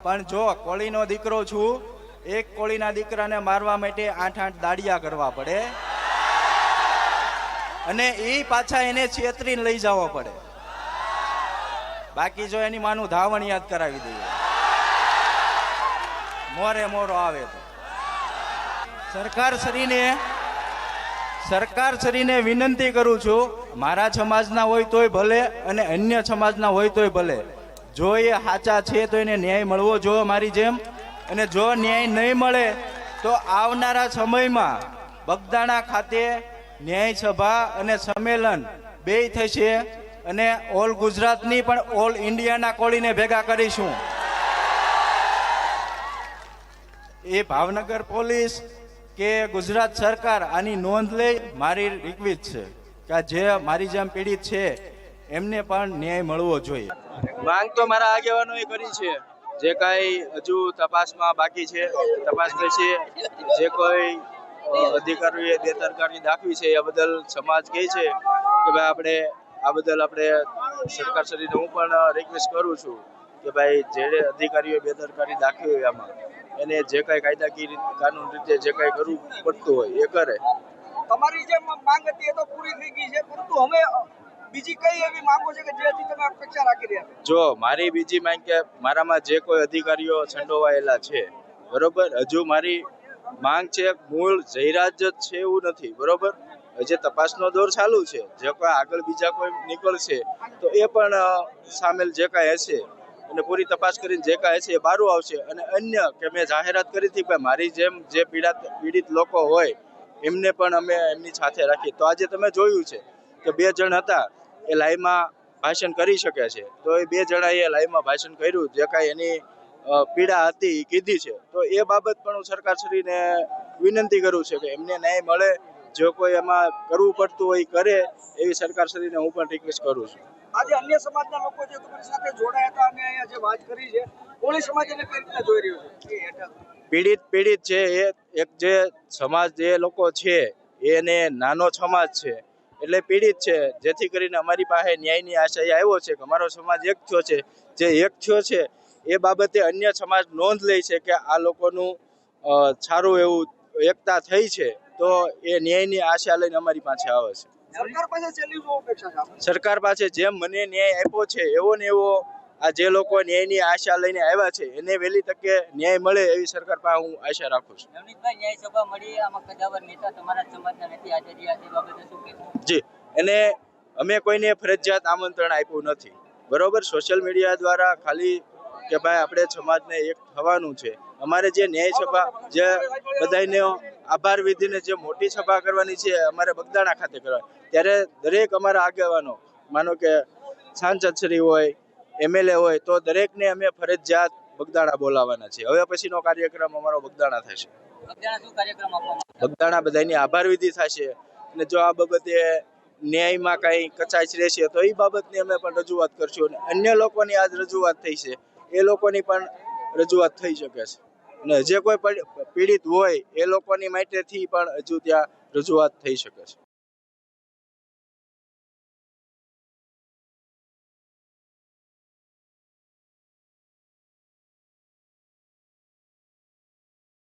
પણ જો કોળીનો દીકરો છું, એક કોળીના દીકરાને મારવા માટે 8-8 દાડિયા કરવા પડે અને એ પાછા એને છેતરીને લઈ જવો પડે. બાકી જો એની માનું ધાવણ યાદ કરાવી દઈએ, મોરે મોરો આવે તો સરકાર શ્રીને વિનંતી કરું છું, મારા સમાજના હોય તોય ભલે અને અન્ય સમાજના હોય તોય ભલે, જો એ સાચા છે તો એને ન્યાય મળવો જોઈએ મારી જેમ. અને જો ન્યાય નહીં મળે તો આવનારા સમયમાં બગદાણા ખાતે ન્યાય સભા અને સંમેલન બેય થશે અને ઓલ ગુજરાતની પણ ઓલ ઇન્ડિયાના કોળીને ભેગા કરીશું. એ ભાવનગર પોલીસ કે ગુજરાત સરકાર આની નોંધ લે. મારી રિક્વેસ્ટ છે કે જે મારી જેમ પીડિત છે એમને પણ ન્યાય મળવો જોઈએ. માંગ તો મારા આગેવાનોએ કરી છે, જે કાંઈ હજુ તપાસમાં બાકી છે તપાસ થશે. જે કોઈ અધિકારીઓએ બેદરકારી દાખવી છે એ બદલ સમાજ કહે છે કે ભાઈ આપણે આ બદલ આપણે સરકારશ્રીને હું પણ રિક્વેસ્ટ કરું છું કે ભાઈ જે અધિકારીઓએ બેદરકારી દાખવી હોય આમાં એને જે કાંઈ કાયદાકીય કાનૂન રીતે જે કાંઈ કરવું પડતું હોય એ કરે. તમારી જે માંગ હતી એ તો પૂરી થઈ ગઈ છે, પરંતુ હવે બીજી કઈ એવી માંગો છે કે જે હજી તમે અપેક્ષા રાખી રહ્યા છો? જો મારી બીજી માંગ કે મારામાં જે કોઈ અધિકારીઓ સંડોવાયેલા છે, બરોબર, હજુ મારી માંગ છે મૂળ જયરાજ જ છે એવું નથી, બરોબર. જે તપાસનો દોર ચાલુ છે, જે કોઈ આગળ બીજા કોઈ નીકળશે તો એ પણ સામેલ જે કાંઈ હશે અને પૂરી તપાસ કરીને જે કાંઈ હશે એ બારું આવશે. અને અન્ય કે મેં જાહેરાત કરી હતી કે મારી જેમ જે પીડિત લોકો હોય એમને પણ અમે એમની સાથે રાખીએ. તો આજે તમે જોયું છે કે 2 જણ હતા એ લાઈવમાં ભાષણ કરી શકે છે, તો એ 2 જણાએ લાઈવમાં ભાષણ કર્યું, જે કાંઈ એની પીડા હતી એ કીધી છે. તો એ બાબત પણ હું સરકારશ્રીને વિનંતી કરું છું કે એમને ન્યાય મળે, જો કોઈ એમાં કરવું પડતું હોય કરે એવી સરકારશ્રીને હું પણ રિક્વેસ્ટ કરું છું. આજે અન્ય સમાજના લોકો જે તમારી સાથે જોડાયા હતા અને અહીંયા જે વાત કરી છે, કોળી સમાજ એને કઈ રીતે જોઈ રહ્યો છે? પીડિત છે એ એક જે સમાજ જે લોકો છે એને નાનો સમાજ છે એટલે પીડિત છે, જેથી કરીને અમારી પાસે ન્યાયની આશા આવ્યો છે કે અમારો સમાજ એક થયો છે. જે એક થયો છે એ બાબતે અન્ય સમાજ નોંધ લે છે કે આ લોકોનું સારું એવું એકતા થઈ છે, તો એ ન્યાયની આશા લઈને અમારી પાસે આવે છે. સરકાર પાસે છેલ્લી શું અપેક્ષા છે? સરકાર પાસે જેમ મને ન્યાય આપ્યો છે એવો ને એવો આ જે લોકો ન્યાયની આશા લઈને આવ્યા છે એને વહેલી તકે ન્યાય મળે એવી સરકાર પાસે હું આશા રાખું છું. નવનીતભાઈ, ન્યાય સભા મળી, આમાં કદાવર નેતા તમારા સમાજના નથી હાજર રહ્યા, તે બાબતે શું કહેશો? જી, એને અમે કોઈને ફરજિયાત આમંત્રણ આપ્યું નથી, બરોબર. સોશિયલ મીડિયા દ્વારા ખાલી કે ભાઈ આપણે સમાજને એક થવાનું છે. અમારે જે ન્યાય સભા જે બધાને આભાર વિધિને જે મોટી સભા કરવાની છે અમારે બગદાણા ખાતે કરવાની, ત્યારે દરેક અમારા આગેવાનો, માનો કે સાંસદશ્રી હોય, MLA હોય, તો દરેકને અમે ફરજિયાત બગદાણા બોલાવવાના છે. હવે પછીનો કાર્યક્રમ અમારો બગદાણા થશે. બગદાણા શું કાર્યક્રમ આપવામાં? બગદાણા બધાની આભાર વિધિ થશે અને જો આ બાબતે ન્યાયમાં કાંઈ કચાશ રહેશે તો એ બાબતની અમે પણ રજૂઆત કરશું. અને અન્ય લોકોની આજ રજૂઆત થઈ છે એ લોકોની પણ રજૂઆત થઈ શકે છે. અને જે કોઈ પીડિત હોય એ લોકોની માટેથી પણ હજુ ત્યાં રજૂઆત થઈ શકે છે.